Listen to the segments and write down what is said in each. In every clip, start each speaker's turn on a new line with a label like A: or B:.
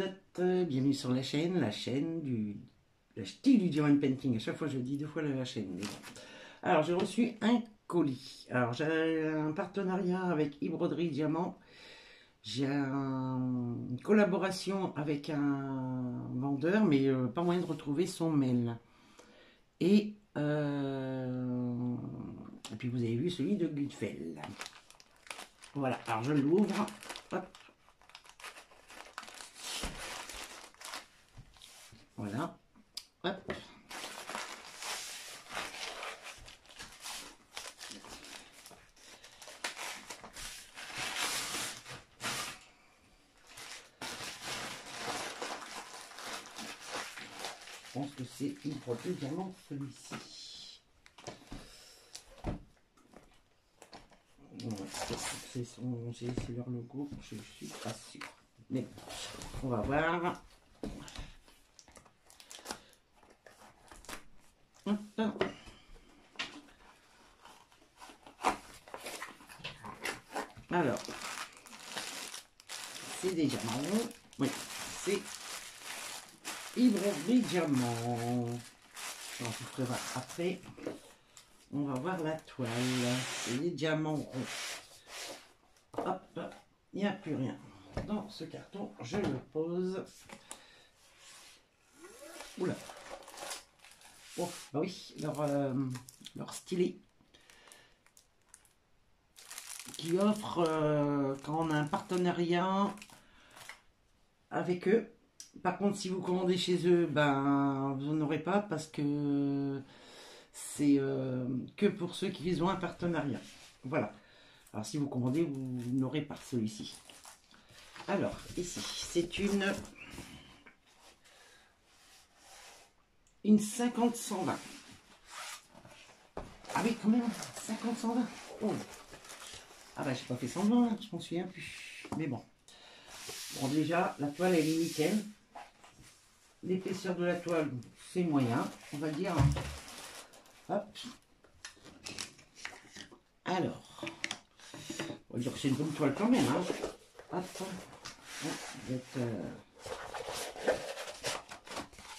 A: toutes, bienvenue sur la chaîne du style du diamond painting. À chaque fois je dis deux fois la chaîne. Mais bon. Alors j'ai reçu un colis. Alors j'ai un partenariat avec e-broderie Diamant. J'ai une collaboration avec un vendeur, mais pas moyen de retrouver son mail. Et puis vous avez vu celui de Gutfeld. Voilà, alors je l'ouvre. Hop. Voilà. Hop. Je pense que c'est une produit également celui-ci. C'est leur logo, je suis pas sûr. Mais on va voir. Hop. Alors, c'est des diamants. Oui, c'est e-broderie Diamant. On vous fera après. On va voir la toile. C'est des diamants ronds. Hop, il n'y a plus rien dans ce carton. Je le pose. Oula. Oh, bah oui, leur stylet qui offre quand on a un partenariat avec eux. Par contre, si vous commandez chez eux, ben vous n'aurez pas parce que c'est que pour ceux qui ont un partenariat. Voilà. Alors si vous commandez, vous n'aurez pas celui-ci. Alors ici, c'est une 50-120. Ah oui, quand même, 50-120. Oh. Ah bah j'ai pas fait semblant, hein, je m'en souviens plus. Mais bon. Bon déjà, la toile elle est nickel. L'épaisseur de la toile, c'est moyen, on va dire. Hop. Alors, on va dire que c'est une bonne toile quand même. Hein. Hop.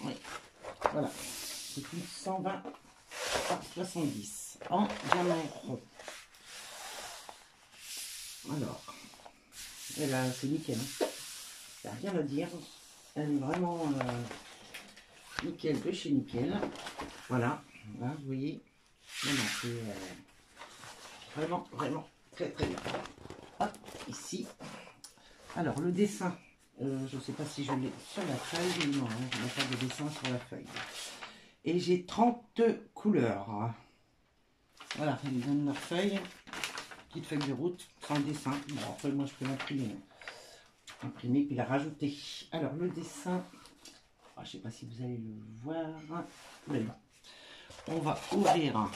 A: Oui. Voilà. C'est une 120 par 70 en diamant rond. Alors, et là, c'est nickel. Il n'y a rien à dire. Elle est vraiment nickel de chez nickel. Voilà. Là, vous voyez. C'est vraiment très bien. Hop, ici. Alors, le dessin. Je ne sais pas si je l'ai sur la feuille. Non, je n'ai pas de dessin sur la feuille. Et j'ai 30 couleurs. Voilà, ils donnent leur feuille. Petite feuille de route, 30 dessins. Bon, après, moi, je peux l'imprimer. Imprimer puis la rajouter. Alors, le dessin. Je ne sais pas si vous allez le voir. Mais bon. On va ouvrir.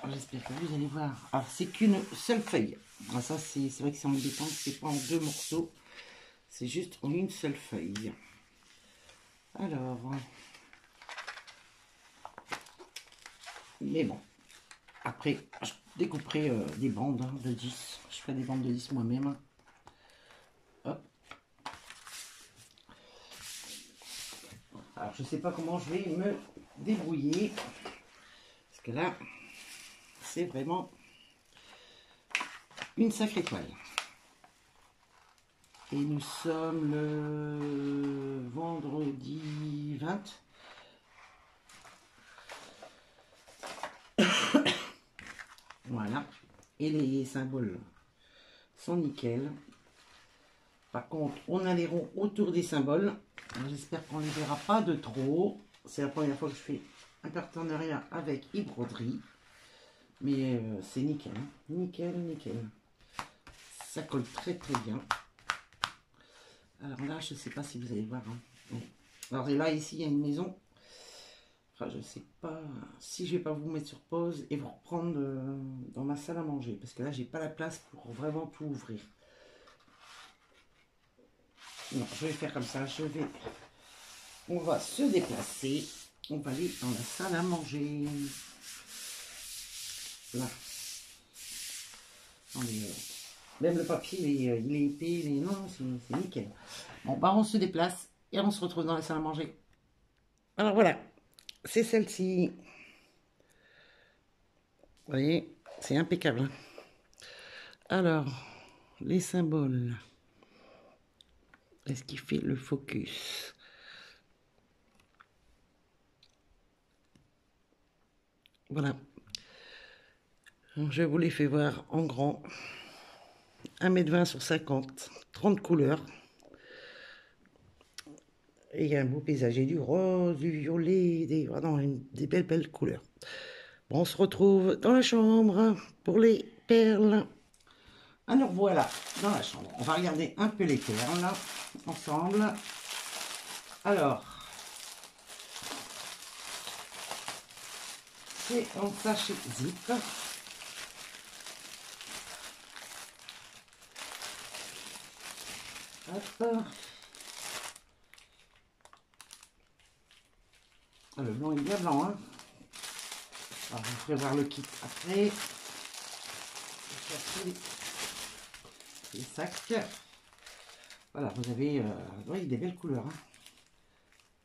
A: J'espère que vous allez voir. Alors, c'est qu'une seule feuille. Alors, ça, c'est vrai que c'est embêtant. C'est pas en deux morceaux. C'est juste en une seule feuille. Alors. Mais bon. Après, je découperai des bandes de 10. Je ferai des bandes de 10 moi-même. Hop. Alors, je sais pas comment je vais me débrouiller. Parce que là, c'est vraiment une sacrée toile. Et nous sommes le vendredi 20. Voilà. Et les symboles sont nickel. Par contre, on a les ronds autour des symboles. J'espère qu'on ne les verra pas de trop. C'est la première fois que je fais un partenariat avec e-broderie. Mais c'est nickel. Hein. Nickel. Ça colle très bien. Alors là, je ne sais pas si vous allez voir. Hein. Oui. Alors là, ici, il y a une maison. Enfin, je ne sais pas si je ne vais pas vous mettre sur pause et vous reprendre dans ma salle à manger. Parce que là, j'ai pas la place pour vraiment tout ouvrir. Non, je vais faire comme ça. On va se déplacer. On va aller dans la salle à manger. Là. Même le papier, il est épais, non, c'est nickel. Bon, bah on se déplace et on se retrouve dans la salle à manger. Alors voilà, c'est celle-ci. Vous voyez, c'est impeccable, hein. Alors, les symboles. Est-ce qu'il fait le focus? Voilà. Je vous les fais voir en grand. 1,20 m sur 50, 30 couleurs. Et il y a un beau paysage, et du rose, du violet, des belles couleurs. Bon, on se retrouve dans la chambre pour les perles. Alors voilà, dans la chambre. On va regarder un peu les perles ensemble. Alors, c'est en sachet zip. Hop. Le blanc est bien blanc, hein. Alors, je vous ferai voir le kit après. Les sacs. Voilà, vous avez oui, des belles couleurs, hein.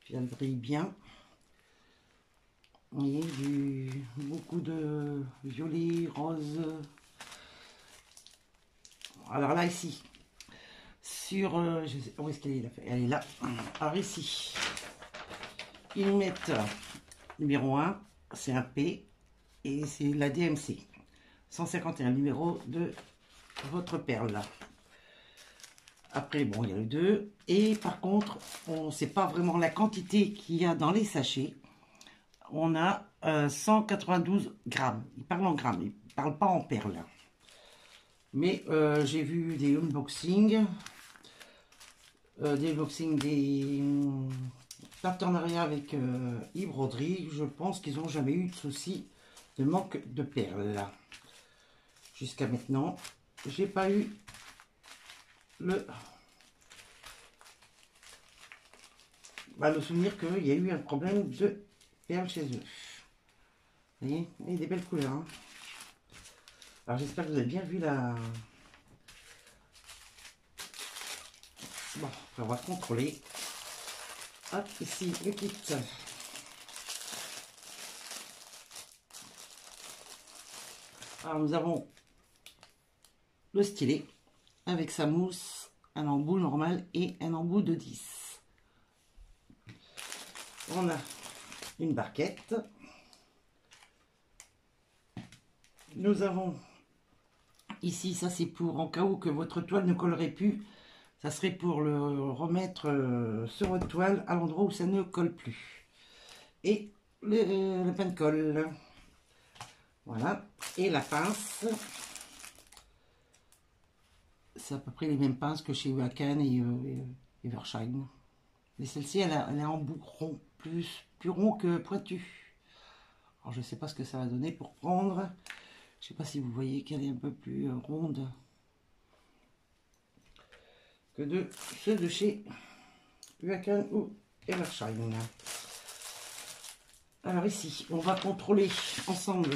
A: Puis elle brille bien. Vous voyez, beaucoup de violet, rose. Alors là, ici, sur... je sais, où est-ce qu'elle est, elle est là. Alors ici, ils nous mettent numéro 1, c'est un P, et c'est la DMC. 151, numéro de votre perle. Après, bon, il y a le 2. Et par contre, on ne sait pas vraiment la quantité qu'il y a dans les sachets. On a 192 grammes. Il parle en grammes, il ne parle pas en perles. Mais j'ai vu des unboxings, des partenariats avec Yves Rodrigue. Je pense qu'ils n'ont jamais eu de souci de manque de perles. Jusqu'à maintenant, j'ai pas eu le souvenir qu'il y a eu un problème de perles chez eux. Vous voyez, il y a des belles couleurs, hein. Alors j'espère que vous avez bien vu la... Bon, on va contrôler. Hop, ici le kit. Alors nous avons le stylet avec sa mousse, un embout normal et un embout de 10. On a une barquette. Nous avons ici, ça c'est pour en cas où que votre toile ne collerait plus. Ça serait pour le remettre sur votre toile à l'endroit où ça ne colle plus. Et le pain de colle. Voilà. Et la pince. C'est à peu près les mêmes pinces que chez Wakan et Evershine. Mais celle-ci, elle est en bout rond, plus rond que pointu. Alors je ne sais pas ce que ça va donner pour prendre. Je ne sais pas si vous voyez qu'elle est un peu plus ronde que de ceux de chez Wakan ou Evershine. Alors ici, on va contrôler ensemble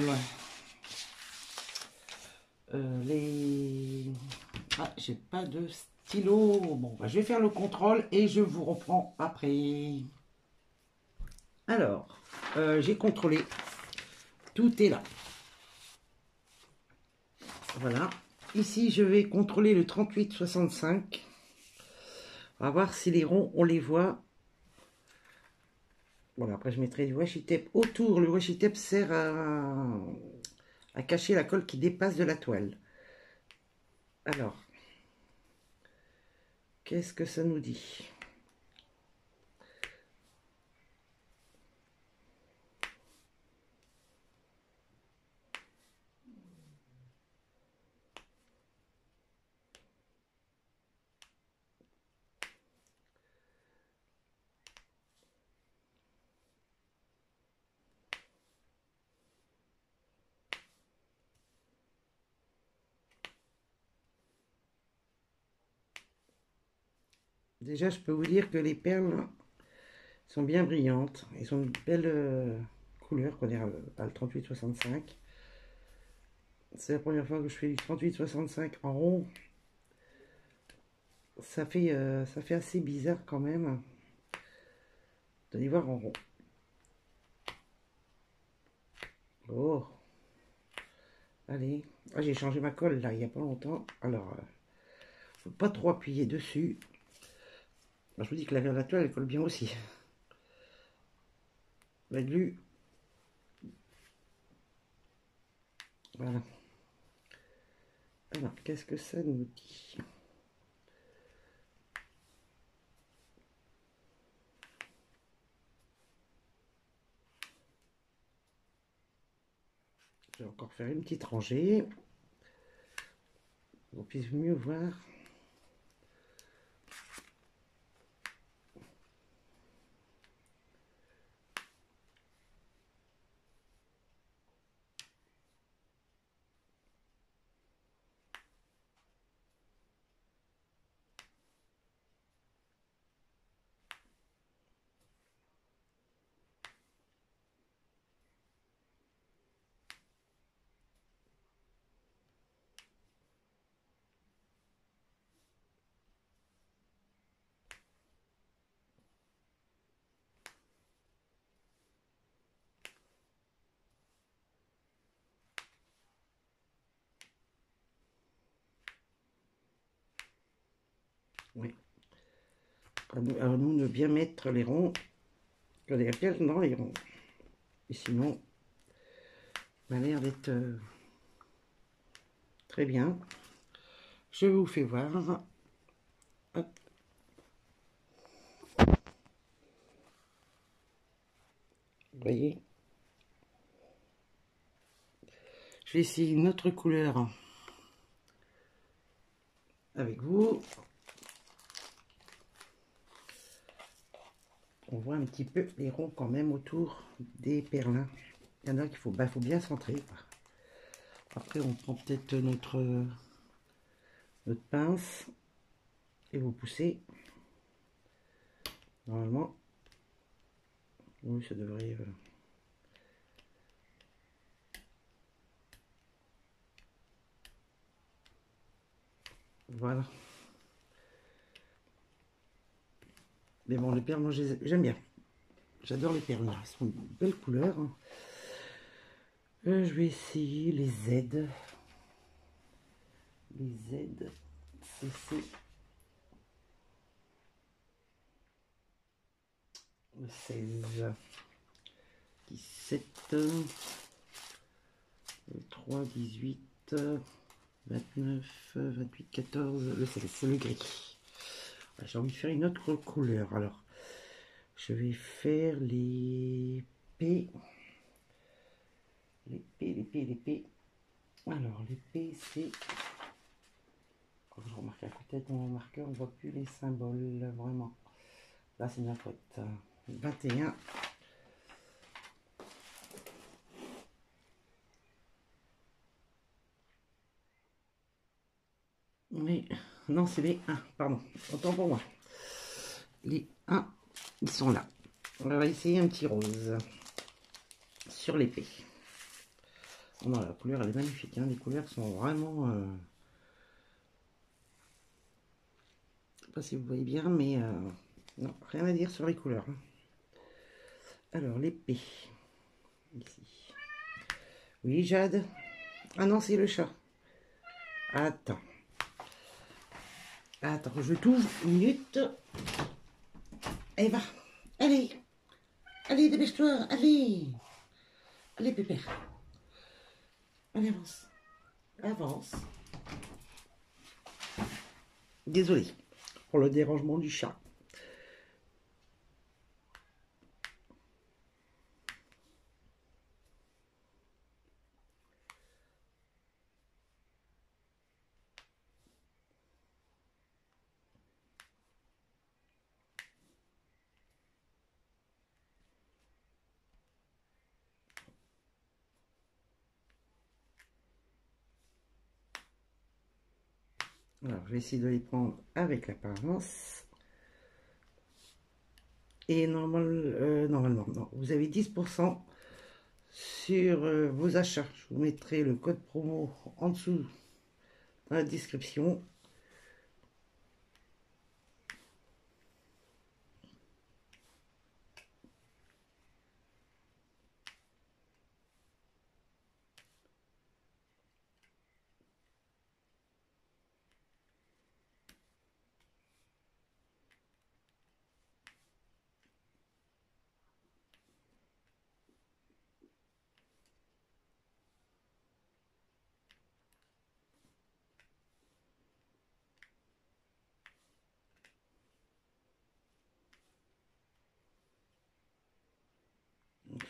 A: les... Ah, j'ai pas de stylo. Bon, bah, je vais faire le contrôle et je vous reprends après. Alors, j'ai contrôlé. Tout est là. Voilà. Ici, je vais contrôler le 38-65. On va voir si les ronds, on les voit. Voilà, après je mettrai du washi tape autour. Le washi tape sert à cacher la colle qui dépasse de la toile. Alors, qu'est-ce que ça nous dit? Déjà, je peux vous dire que les perles sont bien brillantes. Elles ont une belle couleur, qu'on dirait le 38-65. C'est la première fois que je fais du 38-65 en rond. ça fait assez bizarre quand même de les voir en rond. Oh, allez. Ah, j'ai changé ma colle là, il n'y a pas longtemps. Alors, faut pas trop appuyer dessus. Ben, je vous dis que la toile, elle colle bien aussi. La glu. Voilà. Alors, qu'est-ce que ça nous dit? Je vais encore faire une petite rangée. Pour qu'on puisse mieux voir. Oui. À nous de bien mettre les ronds. Regardez la pièce dans les ronds. Et sinon, ça a l'air d'être très bien. Je vous fais voir. Hop. Vous voyez, je vais essayer une autre couleur avec vous. On voit un petit peu les ronds quand même autour des perlins. Il y en a qu'il faut bien centrer. Après, on prend peut-être notre pince et vous poussez. Normalement, oui, ça devrait... Voilà. Mais bon, les perles, moi, j'aime bien. J'adore les perles, là. Elles sont de belles couleurs. Je vais essayer les Z. Les Z, c'est le 16, 17, le 3, 18, 29, 28, 14, le 16, c'est le gris. J'ai envie de faire une autre couleur. Alors, je vais faire les P. Les P, les P, les P. Alors, les P, c'est... Quand je remarque à côté de mon marqueur, on ne voit plus les symboles, vraiment. Là, c'est ma faute. 21. Mais, non, c'est les 1, pardon. Autant pour moi. Les 1, ils sont là. On va essayer un petit rose sur l'épée. Oh non, la couleur, elle est magnifique. Hein. Les couleurs sont vraiment... Je sais pas si vous voyez bien, mais... non, rien à dire sur les couleurs. Hein. Alors, l'épée. Ici. Oui, Jade. Ah non, c'est le chat. Attends. Attends, je t'ouvre une minute. Allez, va. Allez. Allez, dépêche-toi. Allez. Allez, pépère. Allez, avance. Avance. Désolé pour le dérangement du chat. Alors, je vais essayer de les prendre avec la pince. Et normalement, non, vous avez 10% sur vos achats. Je vous mettrai le code promo en dessous dans la description.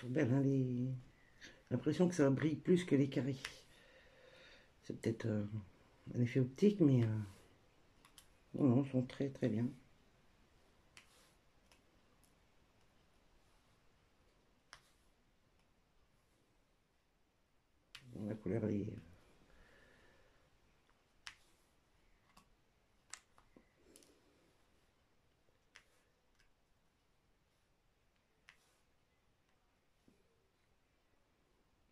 A: sont belles, hein, les... l'impression que ça brille plus que les carrés. C'est peut-être un effet optique, mais non, non, ils sont très très bien. La couleur est...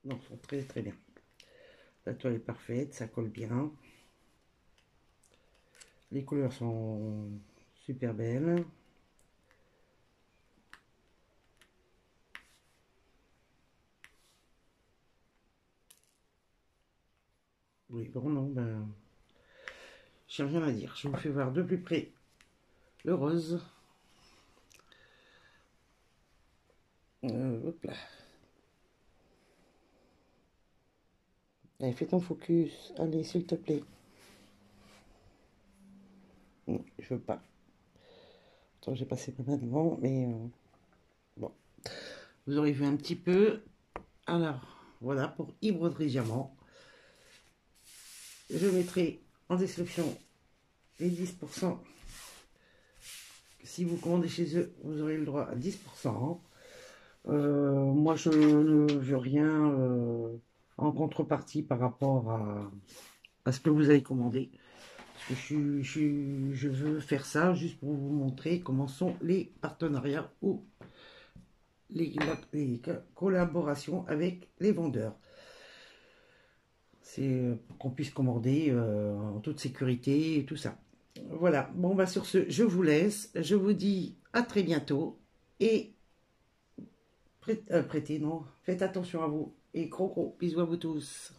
A: Non, ils sont très très bien. La toile est parfaite, ça colle bien. Les couleurs sont super belles. Oui, bon, non, ben... j'ai rien à dire. Je vous fais voir de plus près le rose. Hop là. Allez, fais ton focus. Allez, s'il te plaît. Non, je veux pas. Attends, j'ai passé ma main devant, mais bon. Vous aurez vu un petit peu. Alors, voilà pour Yves Broderie Diamant. Je mettrai en description les 10%. Si vous commandez chez eux, vous aurez le droit à 10%. Moi, je ne veux rien en contrepartie par rapport à ce que vous avez commandé. Parce que je veux faire ça juste pour vous montrer comment sont les partenariats ou les collaborations avec les vendeurs. C'est pour qu'on puisse commander en toute sécurité et tout ça. Voilà, bon bah sur ce, je vous laisse. Je vous dis à très bientôt. Et prêtez, non, faites attention à vous. Et gros bisous à vous tous.